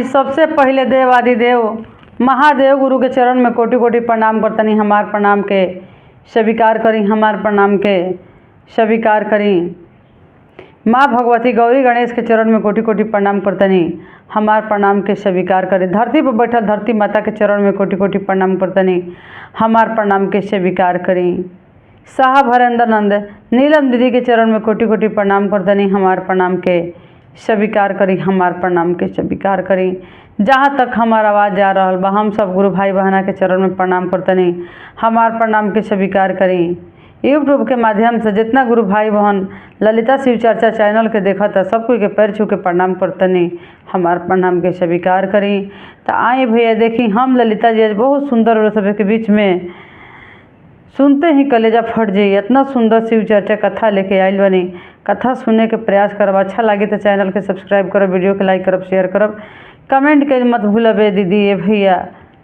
जी सबसे पहले देव आदिदेव महादेव गुरु के चरण में कोटि कोटि प्रणाम करतनी। हमार प्रणाम के स्वीकार करी, हमार प्रणाम के स्वीकार करी। माँ भगवती गौरी गणेश के चरण में कोटि कोटि प्रणाम करतनी। हमार प्रणाम के स्वीकार करी। धरती पर बैठल धरती माता के चरण में कोटि कोटि प्रणाम करतनी। हमार प्रणाम के स्वीकार करी। साहब हरेंद्र नंद नीलम दीदी के चरण में कोटि कोटि प्रणाम करतनी। हमार प्रणाम के स्वीकार करी, हमार प्रणाम के स्वीकार करी। जहाँ तक हमार आवाज़ जा रहा बा हम सब गुरु भाई बहना के चरण में प्रणाम करतनी। हमार प्रणाम के स्वीकार करी। यूट्यूब के माध्यम से जितना गुरु भाई बहन ललिता शिव चर्चा चैनल के देखता सब कोई के पैर छू के प्रणाम करतनी। हमार प्रणाम के स्वीकार करी। तो आई भैया देखी हम ललिता जी आज बहुत सुंदर और सब के बीच में सुनते ही कलेजा फट जाइए। इतना सुंदर शिव चर्चा कथा लेके आइल बनी। कथा सुनने के प्रयास करब। अच्छा लगे तो चैनल के सब्सक्राइब करब, वीडियो के लाइक करब, शेयर करब, कमेंट के मत भूलबे दीदी ये भैया।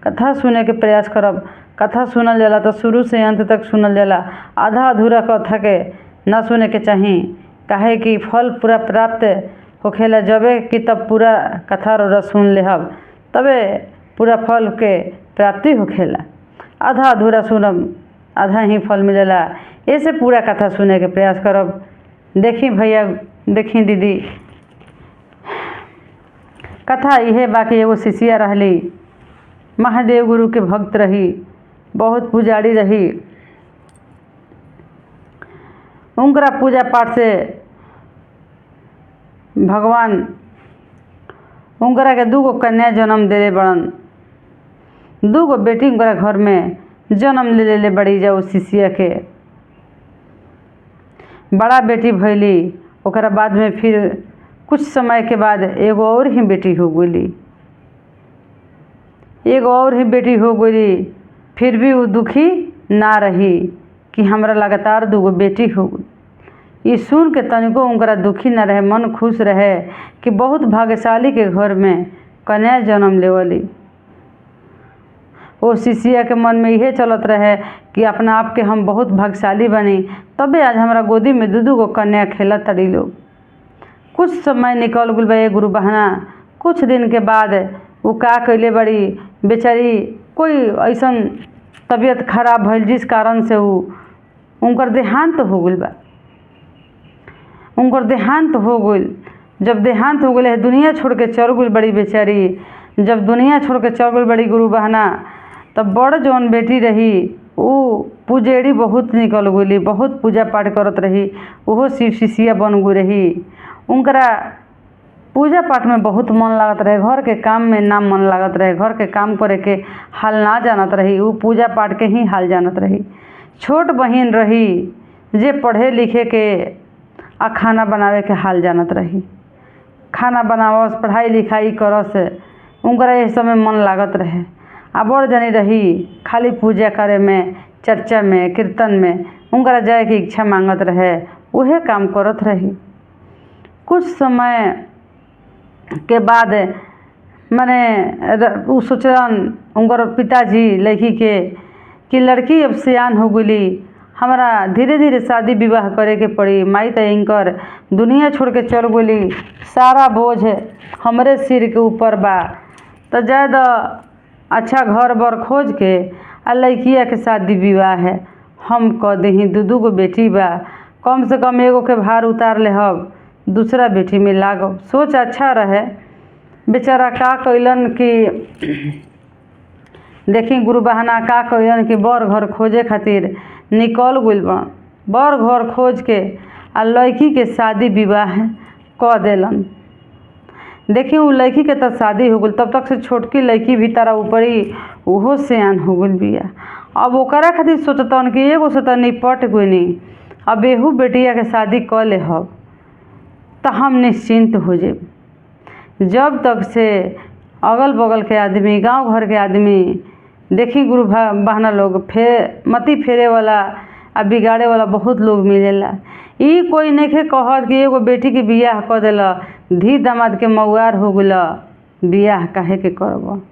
कथा सुने के प्रयास करब। कथा सुनल जाला तो शुरू से अंत तक सुनल जाला। आधा अधूरा कथा के ना सुने के चाही, काहे कि फल पूरा प्राप्त होखेला जबे कि तब पूरा कथा रोरा सुन लेहब तबे पूरा फल के प्राप्ति होखेला। आधा अधूरा सुनब आधा ही फल मिलेला। ऐसे पूरा कथा सुने के प्रयास करब। देखी भैया देखी दीदी कथा यह बाकी एगो शिष्या रहली, महादेव गुरु के भक्त रही, बहुत पुजारी रही। उनकरा पूजा पाठ से भगवान उनकरा के दूगो कन्या जन्म देले बड़न। दूगो बेटी उनकरा घर में जन्म ले ले बड़ी जाओ शिष्या के। बड़ा बेटी भैली, ओकरा बाद में फिर कुछ समय के बाद एगो और ही बेटी हो गई। एगो और ही बेटी हो गई। फिर भी वो दुखी ना रही कि हमरा लगातार दूगो बेटी हो गई। ये सुन के तनिको उनकरा दुखी ना रहे, मन खुश रहे कि बहुत भाग्यशाली के घर में कन्या जन्म लेवली। वो शिष्या के मन में यह चलत रहे कि अपना आप के हम बहुत भाग्यशाली बनी, तबे आज हमारा गोदी में दूगो कन्या खेला तड़ी लोग। कुछ समय निकल गल बा गुरु बहना। कुछ दिन के बाद वो का कैले बड़ी बेचारी, कोई ऐसा तबीयत खराब भइल जिस कारण से वो उनकर देहांत हो गल बा। उनकर देहांत हो गल। जब देहांत हो गए दुनिया छोड़ के चल गई बड़ी बेचारी। जब दुनिया छोड़ के चल गई बड़ी गुरु बहना तब बड़ जौन बेटी रही वो पुजेड़ी बहुत निकल गई, बहुत पूजा पाठ करत रही, वो शिव शिष्या बन गई रही। उनकरा पूजा पाठ में बहुत मन लागत रहे, घर के काम में ना मन लागत रहे, घर के काम करे के हाल ना जानत रही, वो पूजा पाठ के ही हाल जानत रही। छोट बहन रही जे पढ़े लिखे के आ खाना बनावे के हाल जानत रही। खाना बनावस, पढ़ाई लिखाई करस, उनकरा ये समय मन लागत रहे। आ बड़ जनी रही खाली पूजा करे में, चर्चा में, कीर्तन में उनकरा जाए की इच्छा मांगत रहे, वह काम करत रही। कुछ समय के बाद माने वो सोचलन उनकर पिताजी लड़की के कि लड़की अब सियान हो गई, हमारा धीरे धीरे शादी विवाह करे के पड़ी। माई तो इनकर दुनिया छोड़ के चल गई, सारा बोझ हमरे सिर के ऊपर बा। तो जाए द अच्छा घर बर खोज के आ लड़किया के शादी विवाह है हम कह दही। दूगो बेटी बा, कम से कम एगो के भार उतार ले हब, दूसरा बेटी में लागब। सोच अच्छा रहे। बेचारा का कैलन कि देखी गुरु बहना का कैलन कि बर घर खोजे खातिर निकल गइल बन। बर घर खोज के आ लड़की के शादी विवाह कह देलन। देखी वो लड़की के तो शादी हो गई, तब तक से छोटकी लड़की भी तारा ऊपरी वो सियान हो गई बिया। अब ओकरा खातिर सोचतन कि एगो से तो निपट गई नहीं, अब एहू बेटिया के शादी कर ले हब तो हम निश्चिंत हो जाए। जब तक से अगल बगल के आदमी, गांव घर के आदमी देखी गुरु बहना लोग मती फेरे वाला आ बिगाड़े वाला बहुत लोग मिलेला। ई कोई नहीं कहत कि एगो बेटी के बियाह कर देला, धी दामाद के मऊआर हो गला, बियाह काहे के करब।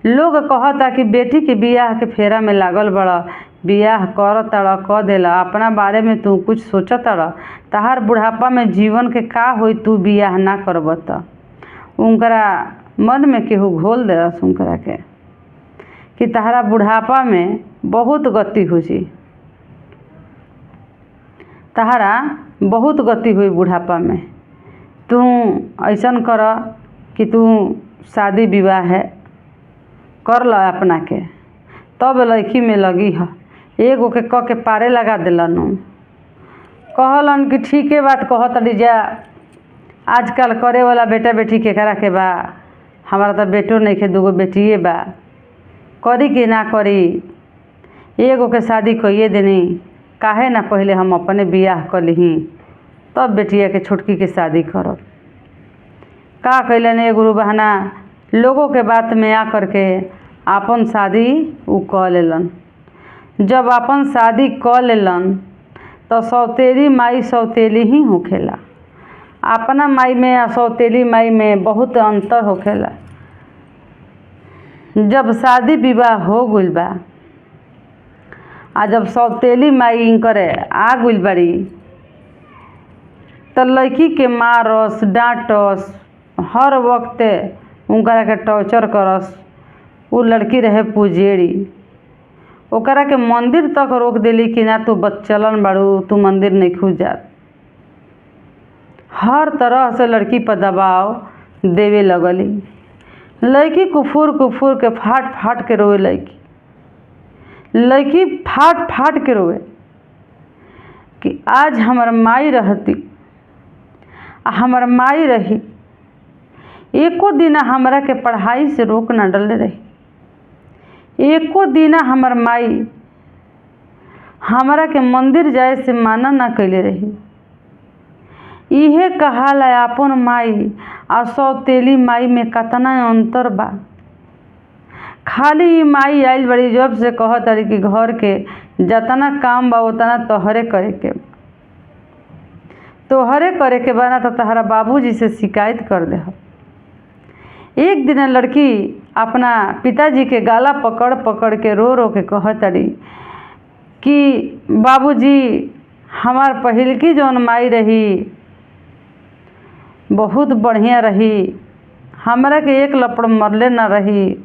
लोग कहता कि बेटी के बियाह के फेरा में लागल बड़ा, बियाह कर तड़ क देला, अपना बारे में तू कुछ सोच तड़, तहार बुढ़ापा में जीवन के का होई तू बियाह ना करब त। उनकरा मन में केहू घोल दे सुनकरा के कि तहरा बुढ़ापा में बहुत गति हो जी, तहरा बहुत गति हुई बुढ़ापा में, तू ऐसन कर कि तू शादी विवाह है कर ल अपना के, तब लड़की में लगी है। एगो के क के पारे लगा दिलन। कहलन कि ठीके बात कहत जा, आजकल करे वाला बेटा बेटी केकरा के बा, हमारा तो बेटो नहीं के, दूगो बेटिए बा, करी कि ना करी, एगो के शादी कइए देनी, काहे ना पहले हम अपने बियाह कर ली तब बेटिया के छोटकी के शादी करब। का कैलन ये गुरु बहना, लोगों के बात में आ करके आपन शादी उ क लेलन। जब अपन शादी क लेलन तो सौतेली माई सौतेली ही होखेला। अपना माई में आ सौतेली माई में बहुत अंतर होखेला। जब शादी विवाह हो गइल बा आ जब सौतेली माई इनकरे आ गइल बाड़ी तो लड़की के मारस डांटस, हर वक्त उनकरा के टॉर्चर करस। वो लड़की रहे पुजेरी, ओकरा के मंदिर तक रोक देली कि ना तू बच्चलन बाड़ू, तू मंदिर नहीं खुज जात। हर तरह से लड़की पर दबाव देवे लगली। लड़की कुफुर कुफुर के फाट फाट के रोए, लड़की फाट फाट के रोए कि आज हमार माई रहती, हमार माई रही, एको दिन हमरा के पढ़ाई से रोक ना डले रही, एको दिन हमार माई हमरा के मंदिर जाए से माना ना कैले रही। इहे कहाला अपन माई आ सौतेली माई में कतना अंतर बा। खाली माई आइल बड़ी जब से कह तारी कि घर के जतना काम बा उतना तोहरे करे के, तोहरे करे के बा ना तो तहरा बाबूजी से शिकायत कर दे। एक दिन लड़की अपना पिताजी के गाला पकड़ पकड़ के रो रो के कह तारी कि बाबूजी हमार पहिलकी जौन माई रही बहुत बढ़िया रही, हमरा के एक लपड़ मरले ना रही,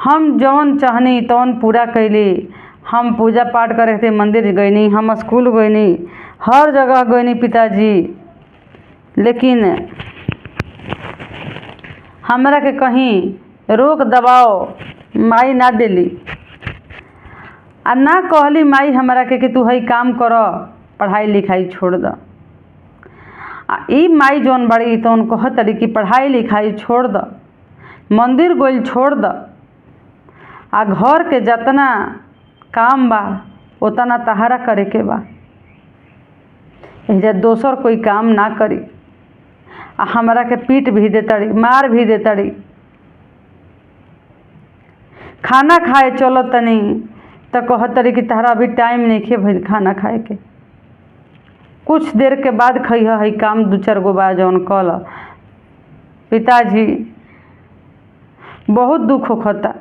हम जौन चाहनी तौन पूरा कैली। हम पूजा पाठ करे थे, मंदिर गईनी, हम स्कूल गईनी, हर जगह गईनी पिताजी, लेकिन हमरा के कहीं रोक दबाव माई ना देली आ ना कहली माई हमरा के कि तू हई काम कर, पढ़ाई लिखाई छोड़ द। आ ई माई जौन बड़ी तौन कहत तारी कि पढ़ाई लिखाई छोड़ द, मंदिर गोइल छोड़ द, आ घर के जतना काम बा उतना तहारा करे के बा, एजा दोसर कोई काम ना करी। आ हमरा के पीट भी देताड़ी, मार भी देताड़ी। खाना खाए चलो तनी तो कहतरी कि तहरा अभी टाइम नहीं खे भइल खाना खाए के, कुछ देर के बाद खइह, हई काम दू चार गो बा जौन कल। पिताजी बहुत दुख होखता।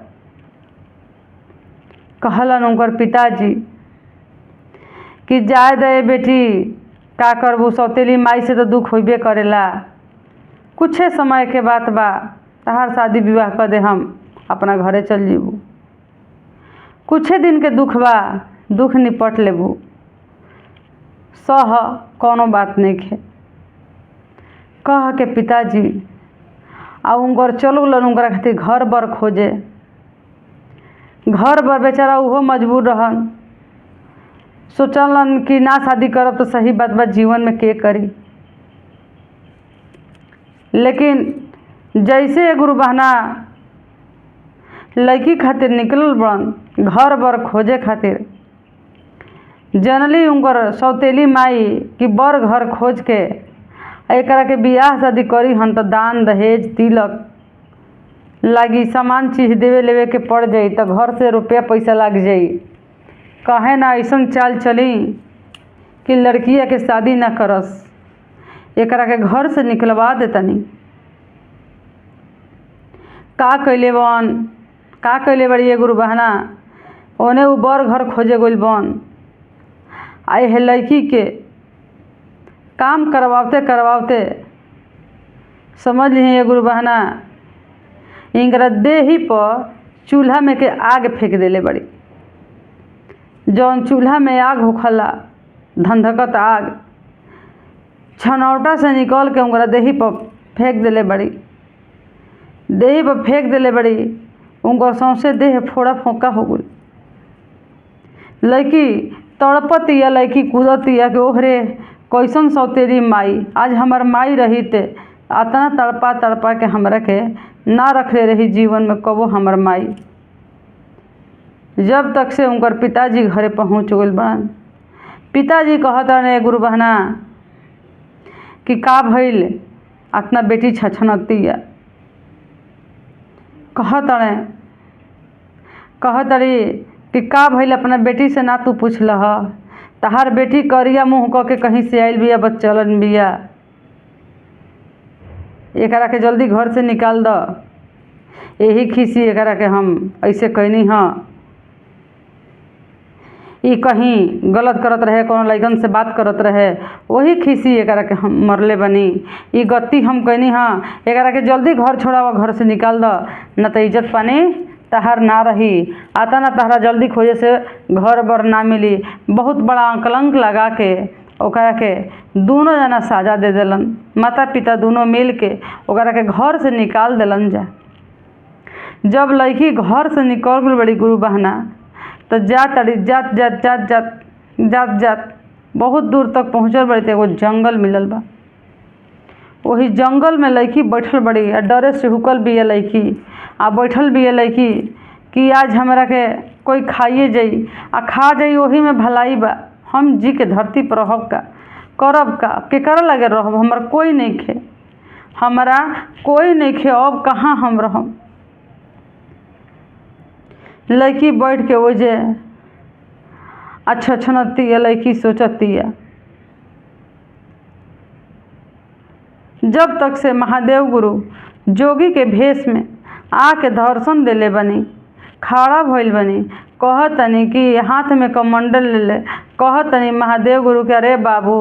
कहलन उनकर पिताजी कि जाए दे बेटी, का करबू, सौतेली माई से तो दुख होबे करेला, कुछे समय के बात बा, तहार शादी विवाह कर दे, हम अपना घरे चल जीबू, कुछे दिन के दुख बा, दुख निपट लेबू, सह, कोनो बात नहीं खे। कह के पिताजी आ उनकर चल गलन उनकरा खातिर घर बर खोजे। घर बर बेचारा उहो मजबूर रहन, सोचलन कि ना शादी करब तो सही बात बा, जीवन में के करी। लेकिन जैसे गुरु बहना लड़की खातिर निकलल बड़न घर बर खोजे खातिर, जनली उनकर सौतेली माई कि बर घर खोज के एकरा के बियाह शादी करी हन तो दान दहेज तिलक लागी, सामान चीज देवे लेवे के पड़ जाई, तो घर से रुपया पैसा लग जाई। कहे ना ऐसन चाल चली कि लड़किया के शादी ना करस, एकरा के घर से निकलवा देतनी। का कैले बन, का कैले बड़ी ये गुरु बहना, ओने उ बर घर खोजे गइल बन, आए है लड़की के काम करवाते करवाते समझ ली ये गुरु बहना इनकरा देही पर चूल्हा में के आग फेंक देले बड़ी। जौन चूल्हा में आग होखला धंधकत आग छनौटा से निकल के उनकरा देही पर फेंक देले बड़ी। देही पर फेंक देले बड़ी, उनका सौंसे देह फोड़ा फोका हो गई। लड़की तड़पतिया, लड़की कूदतिया कि ओहरे कैसन सौतेरी माई, आज हमार माई रही ते अतना तड़पा तड़पा के हमरा के ना रखले रही जीवन में कबो हमार माई। जब तक से उनकर पिताजी घरे पहुँच गइल बड़न। पिताजी कहतने गुरु बहना कि का भइल अतना बेटी छछनतिया। कहतड़ी कि का भइल अपना बेटी से ना तू पूछलह। तहार बेटी करिया मुँह क के कहीं से आइल बिया, बच्चलन बिया, एकरा के जल्दी घर से निकाल द। यही खिसी एकरा के हम ऐसे कहनी हाँ। ई कहीं गलत करत रहे, कोनो लइकन से बात करत रहे, वही खिसी एकरा के हम मरले बनी। ई गति हम कहनी हाँ, एकरा के जल्दी घर छोड़ावा, घर से निकाल द, न तो इज्जत पानी तहार ना रही। आता ना तहरा जल्दी खोजे से घर बर ना मिली। बहुत बड़ा कलंक लगा के ओकरा के दोनों जना साजा दे देलन। माता पिता दोनों मिल के ओकरा के घर से निकाल देलन जा। जब लड़की घर से निकल गई बड़ी गुरु बहना, तो जात बहुत दूर तक पहुँचल बड़ी। तो एगो जंगल मिलल बा। वही जंगल में लड़की बैठल बड़ी, डरे से हुकल बिया लड़की, आ बैठल बिया लड़की कि आज हमरा के कोई खाइए जाई, आ खा जाई वही में भलाई बा। हम जी के धरती पर रहब का, करब का, केकरा लगे रहब, हमार कोई नहीं खे, हमारा कोई नहीं खे, अब कहाँ हम रहब। लड़की बैठ के वो जे अच्छा छनती है, लड़की सोचती है। जब तक से महादेव गुरु जोगी के भेष में आके दर्शन देले बनी, खड़ा भइल बनी, कहतनी कि हाथ में कमंडल ले ले, कहतनी महादेव गुरु के अरे बाबू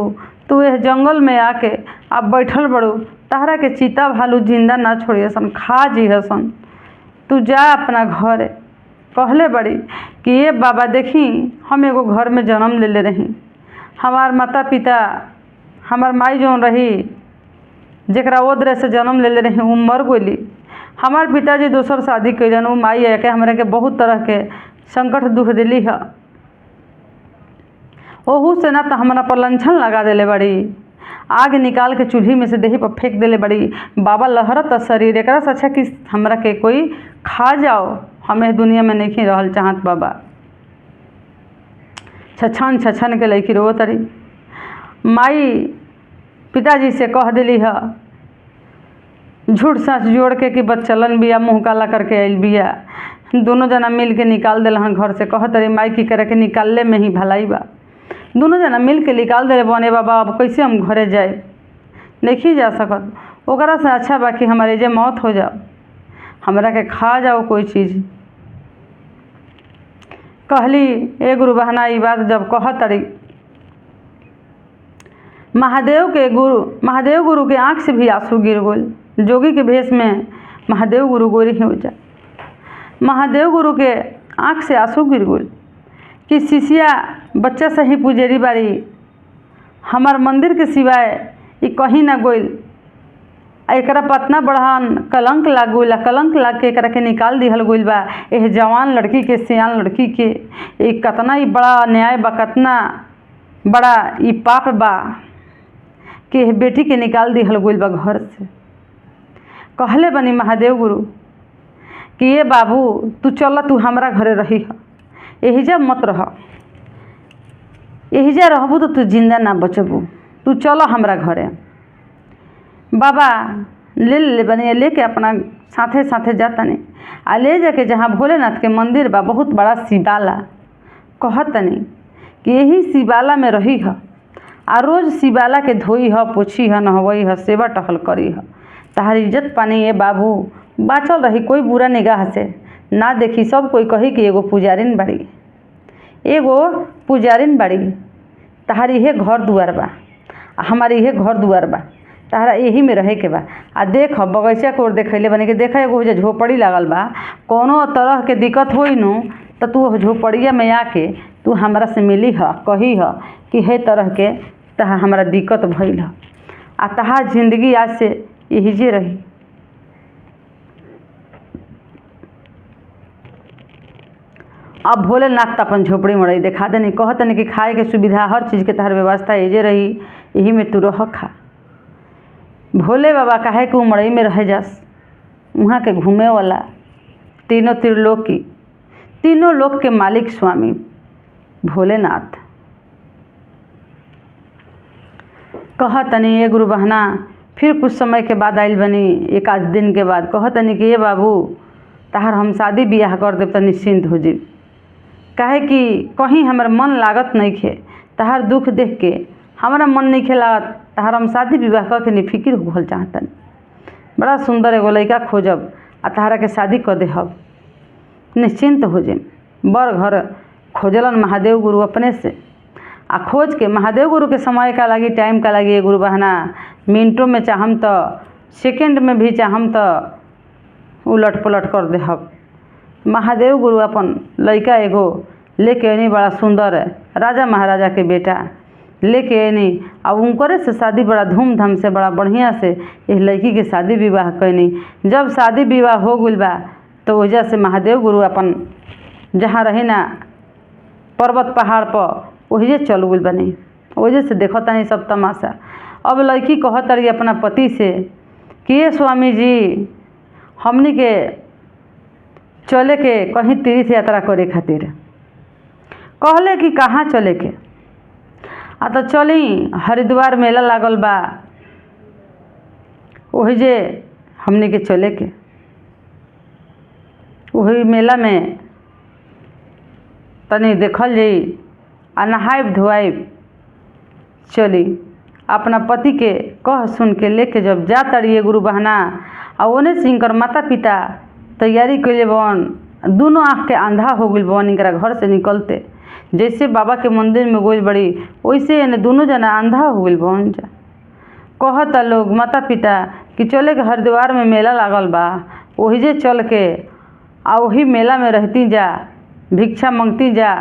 तू इस जंगल में आके अब बैठल बड़ू, तहरा के चीता भालू जिंदा ना छोड़िए सन, खा जी हसन, तू जा अपना घर। कहले बड़ी कि ये बाबा देखी हम एगो घर में जन्म ले ले रही, हमार माता पिता हमार माई जौन रही जरा ओदरे से जन्म ले ले रही उ मर गई। हमार पिताजी दोसर शादी कैलन, उ माई आके हमरा के बहुत तरह के संकट दुख दिली है। ओहू से ना तो हमारा पर लंछन लगा देले बड़ी, आग निकाल के चूल्ही में से देही पर फेंक देले बड़ी। बाबा लहरत शरीर, एकरा से अच्छा कि हमरा के कोई खा जाओ, हमें दुनिया में नहीं रहल चाहत बाबा। छछन छछन के लड़की रो तरी। माई पिताजी से कह दिली है झूठ सच जोड़ के कि बच्चलन बिया, मुँह काला करके आइल बिया। दोनों जना मिल के निकाल दिल हन घर से। कह तरी माई की करे के निकालले में ही भलाई बा। दोनों जना मिल के निकाल दिले बने बाबा अब कैसे हम घरे जाए, नहीं जा सकत। ओकरा से अच्छा बा कि हमारे जे मौत हो जाओ, हमरा के खा जाओ कोई चीज़। कहली ए गुरु बहना ई बात जब कह तरी, महादेव गुरु के आँख से भी आंसू गिर गई। जोगी के भेष में महादेव गुरु गोरी ही हो जा। महादेव गुरु के आँख से आंसू गिर गई कि शिष्या बच्चा से ही पुजेरी बारी, हमार मंदिर के सिवाय ये कहीं ना गई। एकरा पतना बढ़ान कलंक लाग गई, कलंक लाग के एकरा के निकाल दिहल गई बा। यह जवान लड़की के, सियान लड़की के ये कतना ही बड़ा न्याय बा, कतना बड़ा ये पाप बा कि बेटी के निकाल दिहल गई बा घर से। कहले बनी महादेव गुरु कि ये बाबू तू चल, तू हमरा घरे रही है, एहिजा मत रह, एहिजा रहबू तो तू जिंदा ना बचबू, तू चल हमरा घरे। बाबा ले बनी, लेके अपना साथे साथे जातनी आ ले जाके जहाँ भोलेनाथ के मंदिर बा, बहुत बड़ा शिवाला, कहतनी कि यही शिवाला में रही है आ रोज शिवाला के धोई है, पोछी है, नहवई है, सेवा टहल करी है। तहार इज्जत पानी ये बाबू बाँचल रही, कोई बुरा निगाह से ना देखी। सब कोई कही कि एगो पुजारिन बाड़ी, एगो पुजारिन बाड़ी, तहार इहे घर दुआर बा, हमारी इहे घर दुआर बा। तहरा यही में रहे के बा। आ देख बगीचा को ओर देखैले बने कि देख एगो जो झोपड़ी लागल बा, कोनो तरह के दिक्कत होई नु तो तू झोपड़िया में आके तू हमरा से मिली ह, कही ह कि हे तरह के तहा हमरा दिक्कत भइल ह, आ तहार जिंदगी आज से यही जे रही। अब भोलेनाथ तो अपन झोपड़ी मड़ई देखा देनी, कहतनी कि खाए के सुविधा हर चीज़ के तहर व्यवस्था एजे रही, यही में तू रह खा। भोले बाबा काहे कि मड़ई में रह जास, वहाँ के घूमे वाला तीनों त्रिलोकी, तीनों लोक के मालिक स्वामी भोलेनाथ। कहतनी ये गुरु बहना फिर कुछ समय के बाद आइल बनी, एक आध दिन के बाद कहतनी कि ये बाबू तहार हम शादी ब्याह कर देव तो निश्चिंत हो जी, काहे कि कहीं हमार मन लागत नहीं खे, तहार दुख देख के हमारा मन नहीं खे लागत, तहार हम शादी विवाह करके निफिकिर होल चाहतनी। बड़ा सुंदर एगो लड़का खोजब आ तहारा के शादी कर देहब, निश्चिंत हो जे। बर घर खोजलन महादेव गुरु अपने से, आ खोज के महादेव गुरु के समय का लगी, टाइम का लगी गुरु बहना, मिनटों में चाहम तो सेकेंड में भी चाहम तो उलट पलट कर देहब। महादेव गुरु अपन लड़का एगो लेके अनी, बड़ा सुंदर राजा महाराजा के बेटा लेके अनी, अब उनकरे से शादी बड़ा धूमधाम से बड़ा बढ़िया से इस लड़की के शादी विवाह कैनी। जब शादी विवाह हो गइल बा तो वजह से महादेव गुरु अपन जहाँ रही ना पर्वत पहाड़ पर वही चल गइल बनी, वजह से देखो तनी सब तमाशा। अब लड़की कहतरी अपना पति से कि ये स्वामी जी हमनी के चले के कहीं तीर्थ यात्रा करे खातिर। कहले कि कहाँ चले के? आ तो चली हरिद्वार मेला लागल बा, वही जे हमनी के चले के, वही मेला में तनी देखल जाई आ नहाइब धोआइब चली। अपना पति के कह सुन के लेके जब जा तड़िए गुरु बहना, आ ओने से इनकर माता पिता तैयारी कैले बन, दोनों आँख के अंधा हो गइल बन इनकरा घर से निकलते। जैसे बाबा के मंदिर में गइल बड़ी वैसे इन्हें दोनों जना अंधा हो गइल बन जा। कहता लोग माता पिता कि चले के हरिद्वार में मेला लागल बा, वही जे चल के आ वही मेला में रहती जा, भिक्षा मांगती जा,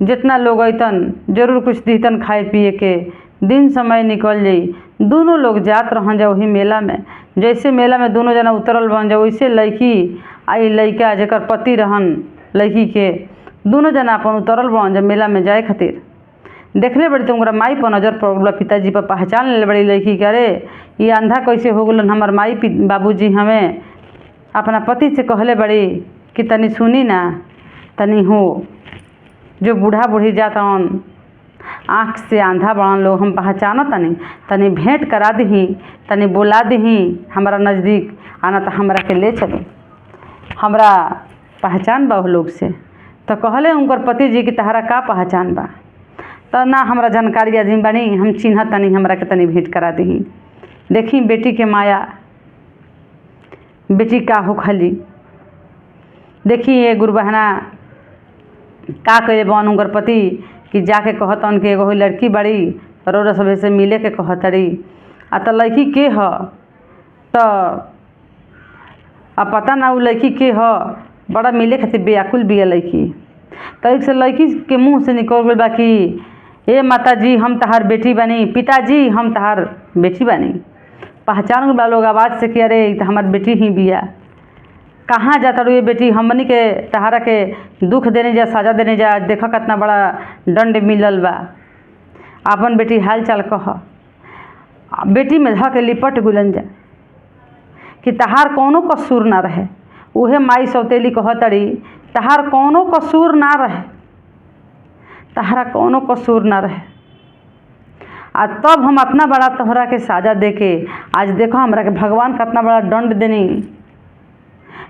जितना लोग अतन जरूर कुछ दीतन खाए पिए के, दिन समय निकल जाई। दोनों लोग जात रहन जा वही मेला में। जैसे मेला में दोनों जना उतरल बन जा, वैसे लड़की आई लड़का जेकर पति रहन लड़की के, दोनों जना अपन उतरल बन जा मेला में जाए खातिर। देखले बड़ी तो माई पर नजर पड़ गल, पिताजी पर पहचान ले बड़ी लड़की के, अरे ये अंधा कैसे हो गलन, हमार माई बाबूजी हमें। अपना पति से कहले बड़ी कि तनी सुनी ना, तनी हो जो बूढ़ा बूढ़ी जाता आँख से आंधा बड़न लोग, हम पहचाना तनी भेंट करा दही, तनी बुला दही हमारा नज़दीक, आना तो हमरा के ले चलो, हमरा पहचान बा लोग से। तो कहले उनकर पति जी कि तहरा का पहचान बा? तो ना हमरा जानकारी आदमी बनी, हम चिन्ह तनी, हमरा के तनी भेंट करा दही। देखी बेटी के माया, बेटी का हो खाली। देखी ये गुरु बहना का कहे बन उनकर पति कि जाके कहतन कि एगो लड़की बड़ी रोड सभे से मिले के कहतरी। आ तो लड़की के ह तो अब पता ना उ लड़की के ह, बड़ा मिले खातिर व्याकुल बिया लड़की। तो एक से लड़की के मुँह से निकल गइल बा कि ए माता जी हम तहार बेटी बनी, पिताजी हम तहार बेटी बनी। पहचान गइल बा लोग आवाज़ से कि अरे तो हमार बेटी ही बिया। कहाँ जाता रू ये बेटी, हमनी के तहारा के दुख देने जा, सजा देने जा, देखा कितना बड़ा दंड मिलल बा, अपन बेटी हाल चाल कह। बेटी में धके लिपट गुलन जा कि तहार कौनो कसूर ना रहे। उहे माई सौतेली कहतड़ी तहार कौनो कसूर ना रहे, तहारा कौनो कसूर ना रहे। आ तब हम अपना बड़ा तोहरा के साजा दे के आज देखो हमरा के भगवान कितना बड़ा दंड देनी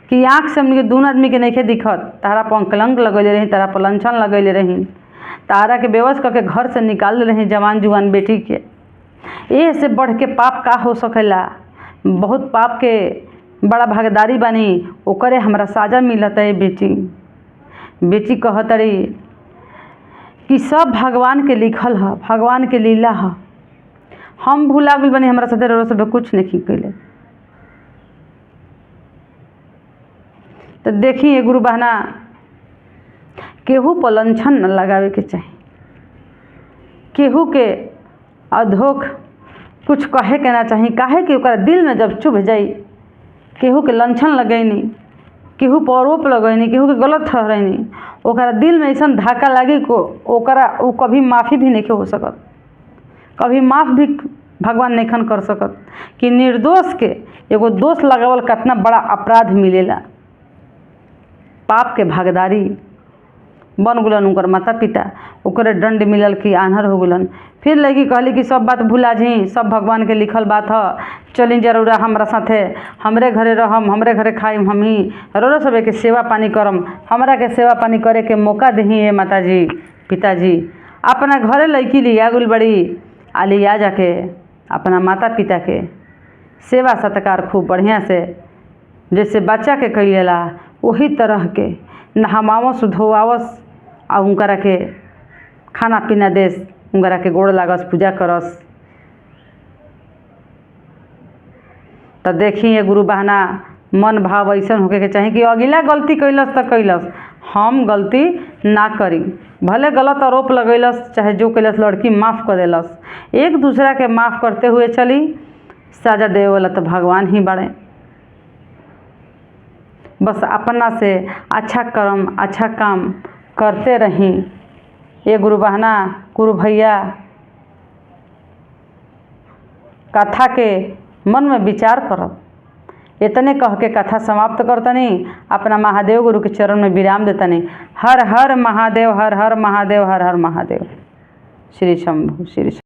कि आँख से हमने दोनों आदमी के नहीं दिखत। तारा पर कलंक लगैले रही, तारा पर लंछन लगैले रही, तारा के बेवस करके घर से निकाल रही जवान जुआन बेटी के। ए से बढ़ के पाप का हो सकेला? बहुत पाप के बड़ा भागीदारी बानी, ओकरे हमरा साजा मिलत है। बेटी कहतरी कि सब भगवान के लिखल है, भगवान के लीला है। हम भूला गइल बनी, हमरा साथे रउआ सब कुछ नहीं कइले। तो देखिए गुरु बहना, केहू पर लंछन न लगावे के चाही, केहू के अधोख कुछ कहे के ना चाही। काहे कि ओकरा दिल में जब चुभ जाई, केहू के लंछन लगैनी, केहू पर आरोप लगैनी, केहू के गलत ठहरैनी, ओकरा दिल में ऐसा धक्का लागी को ओकरा उ कभी माफ़ी भी नहीं हो सकत, कभी माफ़ भी भगवान नहीं कर सकत। कि निर्दोष के एगो दोष लगावल कितना बड़ा अपराध मिलेला। पाप के भागीदारी बन गुलन उनकर माता पिता, ओकरे दंड मिलल कि आन्हर हो गुलन। फिर लड़की कहली कि सब बात भुला जी, सब भगवान के लिखल बात ह, चली जरूर हमरा साथे, हमरे घरे रहम, हमरे घरे खाइम, हम ही रोरो सब के सेवा पानी करम, हमरा के सेवा पानी करे के मौका दही है माता जी पिताजी। अपना घरे लड़की लिया गुल बड़ी आ लिया जाके अपना माता पिता के सेवा सत्कार खूब बढ़िया से जैसे बच्चा के कइलेला वही तरह के नहवावस धोवावस आ उनकरा के खाना पीना देस, उनकरा के गोड़ लागस, पूजा करस। तो देखिए गुरु बहना, मन भाव ऐसा होके के चाही कि अगिला गलती कैलस तो कैलस, हम गलती ना करी। भले गलत आरोप लगैलस चाहे जो कैलस, लड़की माफ़ कर देलस। एक दूसरा के माफ़ करते हुए चली, सजा देवे वाला तो भगवान ही बड़े। बस अपना से अच्छा कर्म अच्छा काम करते रहीं। ये गुरु बहना गुरु भैया कथा के मन में विचार करब। इतने कह के कथा समाप्त करतनी, अपना महादेव गुरु के चरण में विराम देतनी। हर हर महादेव, हर हर महादेव, हर हर महादेव। श्री शंभु श्री